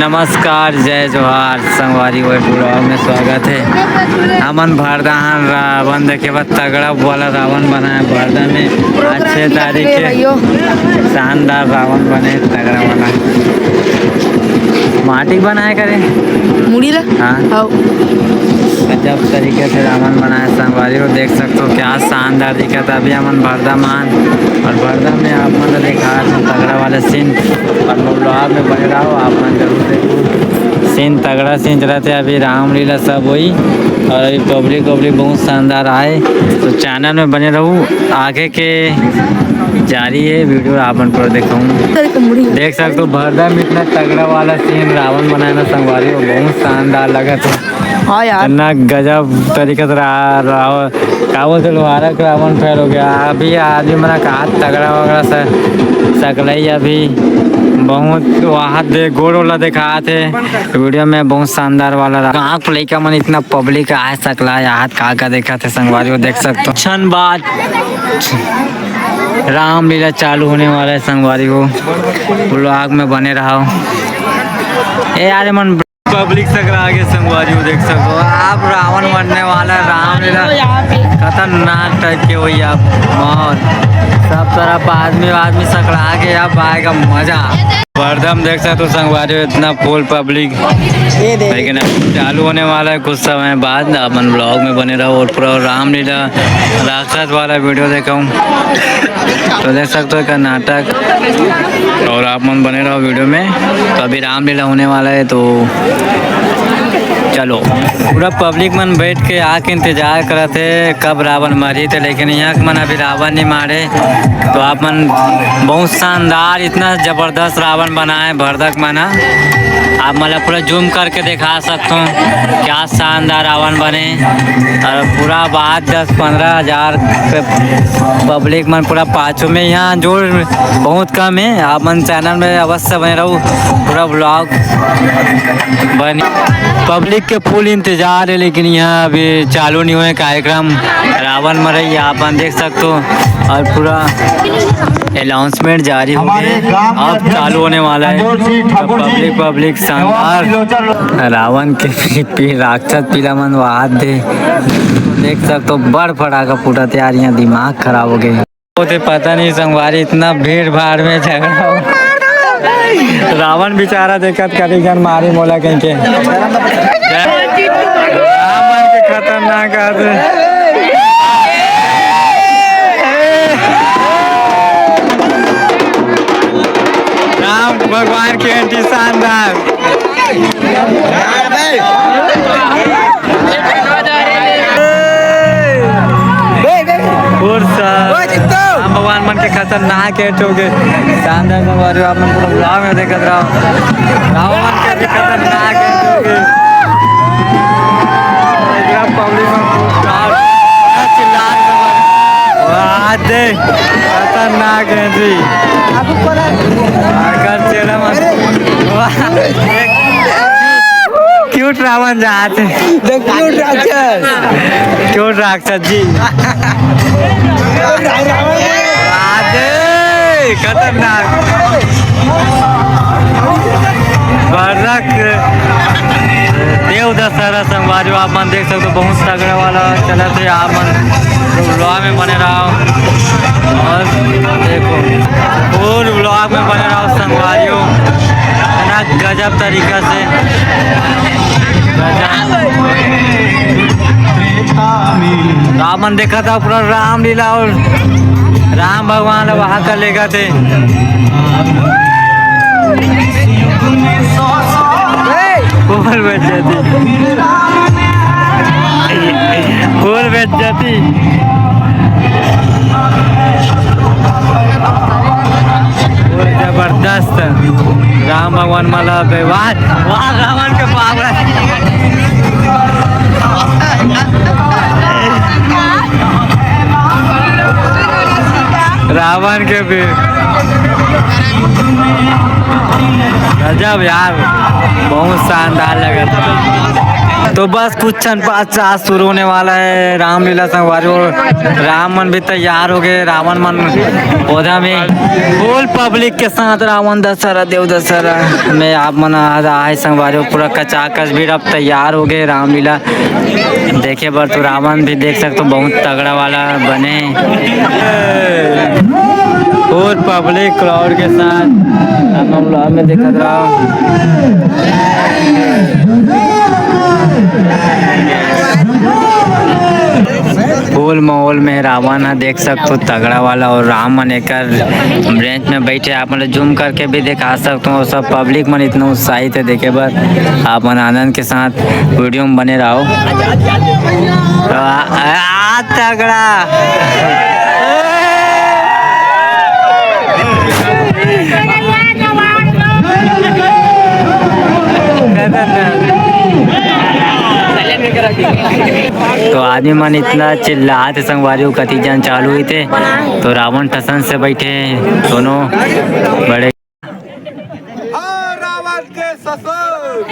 नमस्कार, जय जोहार संगवारी वही ब्लॉग में स्वागत है। अमन भरदान रावण देखे बस तगड़ा वाला रावण बना है भरदा में। आज 6 तारीख के शानदार रावण बने तगड़ा वाला। माटी बनाए करे मुड़ी ला हाँ जब तरीके से रावण बनाया संगवारी को देख सकते हो क्या शानदार दिखा था। अभी अमन भरदा मान और भरदा में आप मतलब देखा तगड़ा वाला सीन और ब्लॉग में बने रहो आप मन जरूर देखो। सीन तगड़ा सीन रहते अभी रामलीला सब हुई और अभी पब्लिक बहुत शानदार आए तो चैनल में बने रहूँ। आगे के जारी है वीडियो आपन पर दिखाऊँ। देख सकते हो भरदा में इतना तगड़ा वाला सीन रावण बनाना संगवारी को बहुत शानदार लगा था। हाँ यार इतना गजब तरीके से काबू से लोहारा रावण फैल हो गया। अभी आदमी मना कहा तगड़ा वगड़ा सकलई अभी बहुत वहाँ दे गोड़ वाला दिखा थे वीडियो में बहुत शानदार वाला कहाँ को लेकर मन इतना पब्लिक आ सकला याद का देखा थे संगवारी को देख सकते हो। क्षण बाद रामलीला चालू होने वाला है संगवारी को ब्लॉग में बने रहो। ए यार मन पब्लिक तक आगे संगवारी को देख सकते हो आप रावण बनने वाला है। रामलीला खतरनाक टाइप के हुई आप माहौल सब तरफ आदमी सकड़ा के अब आएगा मजा। वर्धम देख सकते हो संगवारी हो इतना फुल पब्लिक लेकिन चालू होने वाला है कुछ समय बाद। अपन ब्लॉग में बने रहो और पूरा रामलीला राक्षस वाला वीडियो देखाऊँ तो देख सकते हो कर्नाटक और आप मन बने रहो वीडियो में। तो अभी रामलीला होने वाला है तो चलो पूरा पब्लिक मन बैठ के आके इंतजार कर थे कब रावण मरी थे लेकिन यहाँ मन अभी रावण नहीं मारे। तो आप मन बहुत शानदार इतना ज़बरदस्त रावण बनाए भरदक मना आप मतलब पूरा जूम करके दिखा सकते हो क्या शानदार रावण बने। और पूरा बात 10-15 हज़ार पब्लिक मन पूरा पाँचों में यहाँ जोड़ बहुत कम है। आप मन चैनल में अवश्य बने रहो पूरा ब्लॉग बने। पब्लिक के फुल इंतजार है लेकिन यहाँ अभी चालू नहीं हुए कार्यक्रम रावण मरई आप देख सकते हो और पूरा अनाउंसमेंट जारी हो गया अब चालू होने वाला है। पब्लिक शानदार रावण के राक्षस पीला मन हाथ दे देख सकते हो बड़ फटाका फूटा तैयार यहाँ दिमाग खराब हो गए। पता नहीं संगवारी इतना भीड़ भाड़ में झगड़ा हो रावण बेचारा देखत करीगन मारी मोला कहीं के रावण के खतरनाक राम भगवान के एंटी शानदार राम भगवान मन के खतरनाक एंट हो गए शानदार संगवारी आप मन पूरा ब्लॉग में देखत रहो। रावण मन के खतरनाक एंट हो गए पब्लिक खतरनाक एंट्री क्यूट रावण जाते क्यूट राक्षस जी खतरनाक भरदक देव दशहरा संगवारी आप मन देख सकते हो बहुत तगड़ा वाला चला थे आप मन ब्लॉग में बने रहो और देखो फुल ब्लॉग में बने रहो संगवारियों ना गजब तरीका से रावण देखा था पूरा रामलीला और राम भगवान वहाँ कर लेगा थे फूल बैठ जाती जबरदस्त राम भगवान माला वाह रावण के पावड़ा रावण के भी गजब यार बहुत शानदार लगा था। तो बस कुछ क्षण पश्चात शुरू होने वाला है रामलीला संगवारी। राम मन भी तैयार हो गए, रावण मन पौधा में फुल पब्लिक के साथ रावण दशहरा देव दशहरा में आप मन आए संगवारी। पूरा कचाकच भी अब तैयार हो गए रामलीला देखे बर। तो रावण भी देख सकते हो बहुत तगड़ा वाला बने फुल पब्लिक क्राउड के साथ हम में दिखत रहा। फुल माहौल में रावण है देख सकते हो तगड़ा वाला, और राम मन एक ब्रेंच में बैठे आप मतलब जूम करके भी दिखा सकते हो। सब पब्लिक मन इतना उत्साहित है देखे बर। आप मन आनंद के साथ वीडियो में बने रहो। तगड़ा तो आदमी मन इतना चिल्लाते संगवारी कति जन चालू हुई थे। तो रावण टसन से बैठे दोनों बड़े रावण के ससुर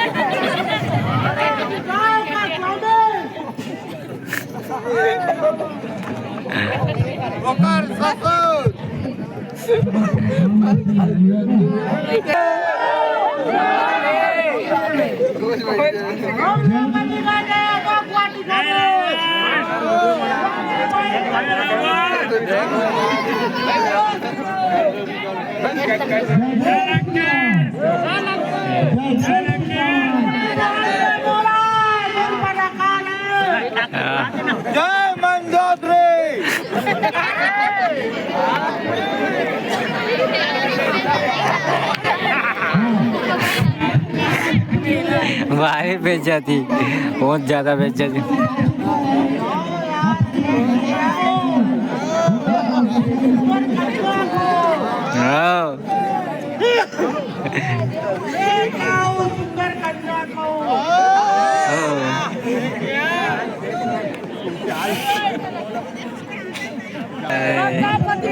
जय मंदोदरी। भारी बेइज्जती, बहुत ज्यादा बेइज्जती।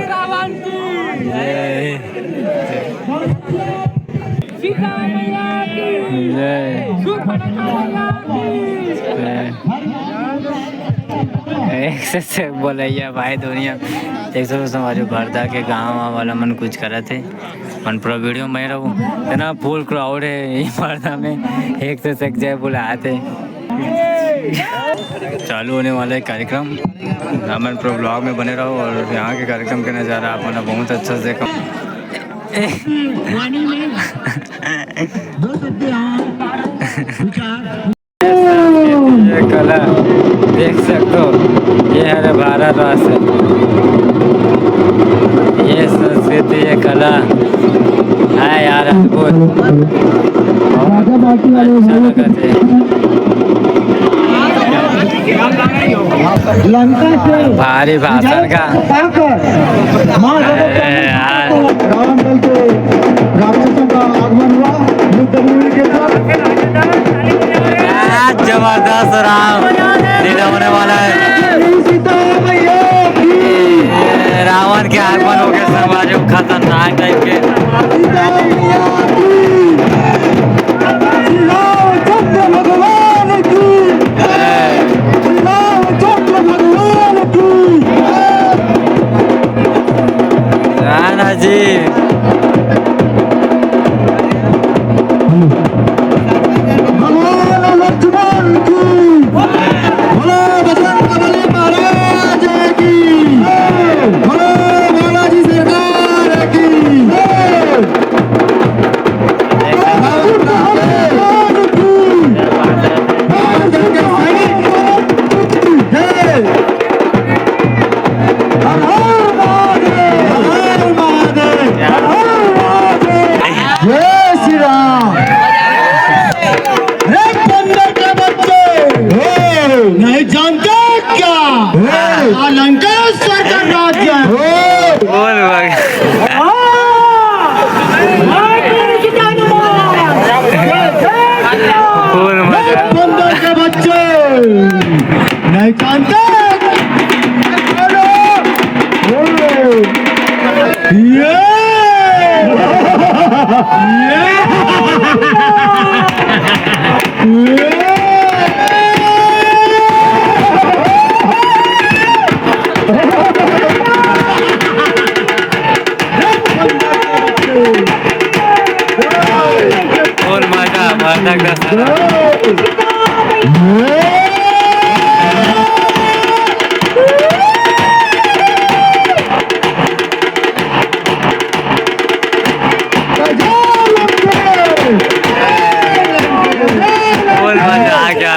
रावण की सीता मैया की से बोलैया भाई दुनिया एक सौ हमारे भरदा के गाँव वाला मन कुछ करा थे मन पूरा वीडियो में रहूँ इतना फुल क्राउड है ये भरदा में। एक से एक जय बुलाए थे। चालू होने वाला है कार्यक्रम, हम पूरा ब्लॉग में बने रहो और यहाँ के कार्यक्रम का नज़ारा आप मतलब बहुत अच्छा से देखो। ये कला देख सकते हो, ये हमारे भारत रास है, ये संस्कृति ये कला है यार बहुत अच्छा लगा थे। भारी भाषण का जबरदस्त राम लीला होने वाला है। रावण के आगमन हो गए समाज खतरनाक टाइप के। राणा जी लगता है। बोल मजा आ गया।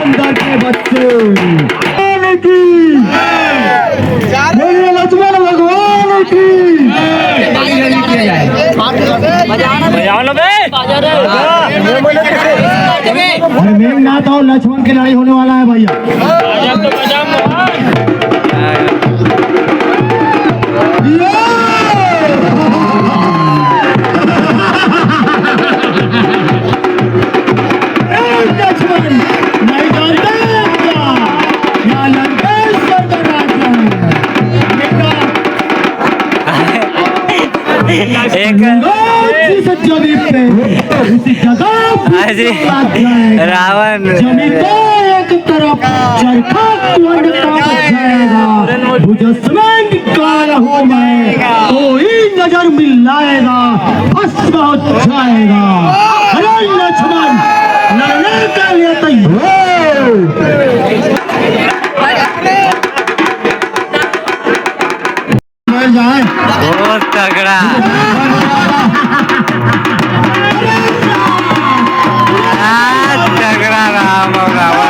अंदर के बच्चे बोलिए लक्ष्मण भगवान की। मेघनाथ और लक्ष्मण की लड़ाई होने वाला है भैया। लक्ष्मण नहीं जानते क्या लंकेश्वर का राजा एक अजी रावण जमीन को एक तरफ चरखा काट जाएगा, भुजस्मन काल हूँ मैं, कोई नजर मिलाएगा भस्म हो जाएगा। अरे लक्ष्मण लड़ने के लिए तैयार। मर जाए बहुत तगड़ा। तगड़ा राम और रावण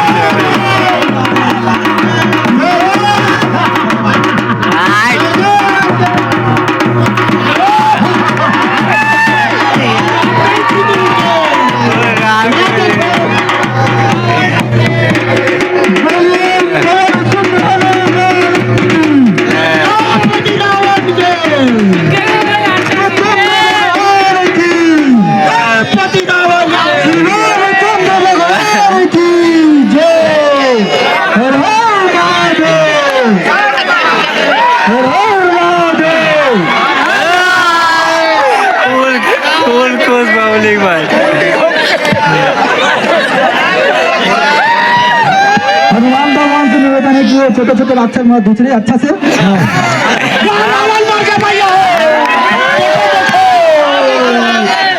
भगवान से निवेदन है कि छोटे छोटे राक्षस मत दूसरे अच्छा से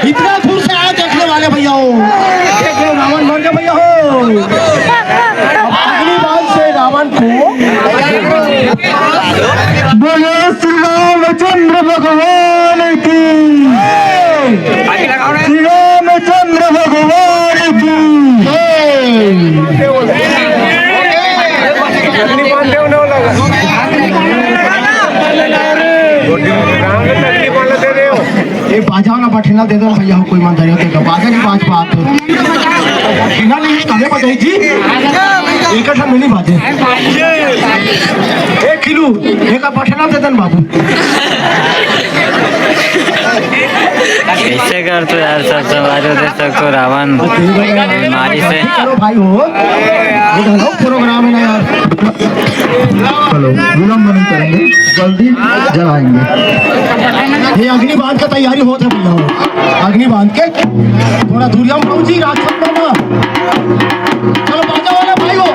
इतना दूर से आए देखने वाले भैया हो, रावण मर गया भैया हो। अगली बात से रावण को बोले श्री रामचंद्र भगवान की, श्री रामचंद्र भगवान की। ये बाजा ना बठिना दे दो भैया, कोई ईमानदारी देगा बाजा नहीं बाज बात बठिना नहीं कहे बताई जी एक मिली बाजे एक किलो एक बठिना दे देन बाबू। ऐसे कर तो यार सब सवारी दे सकते रावण बीमारी से। चलो भाई हो प्रोग्राम है ना यार, चलो विलम्ब नहीं करेंगे, जल्दी जलाएंगे। ये अग्नि बांध का तैयारी होता है भैया, अग्नि बांध के थोड़ा दूरिया में पहुंची राक्षस मामा। चलो बाजा वाले भाई हो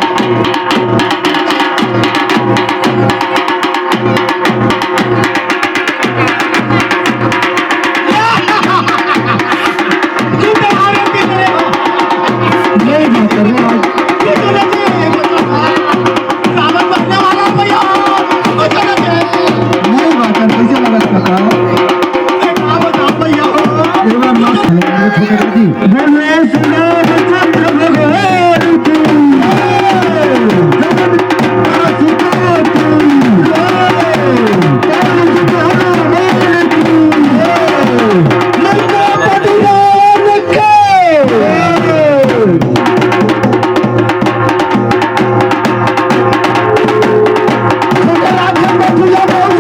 पूजा वाले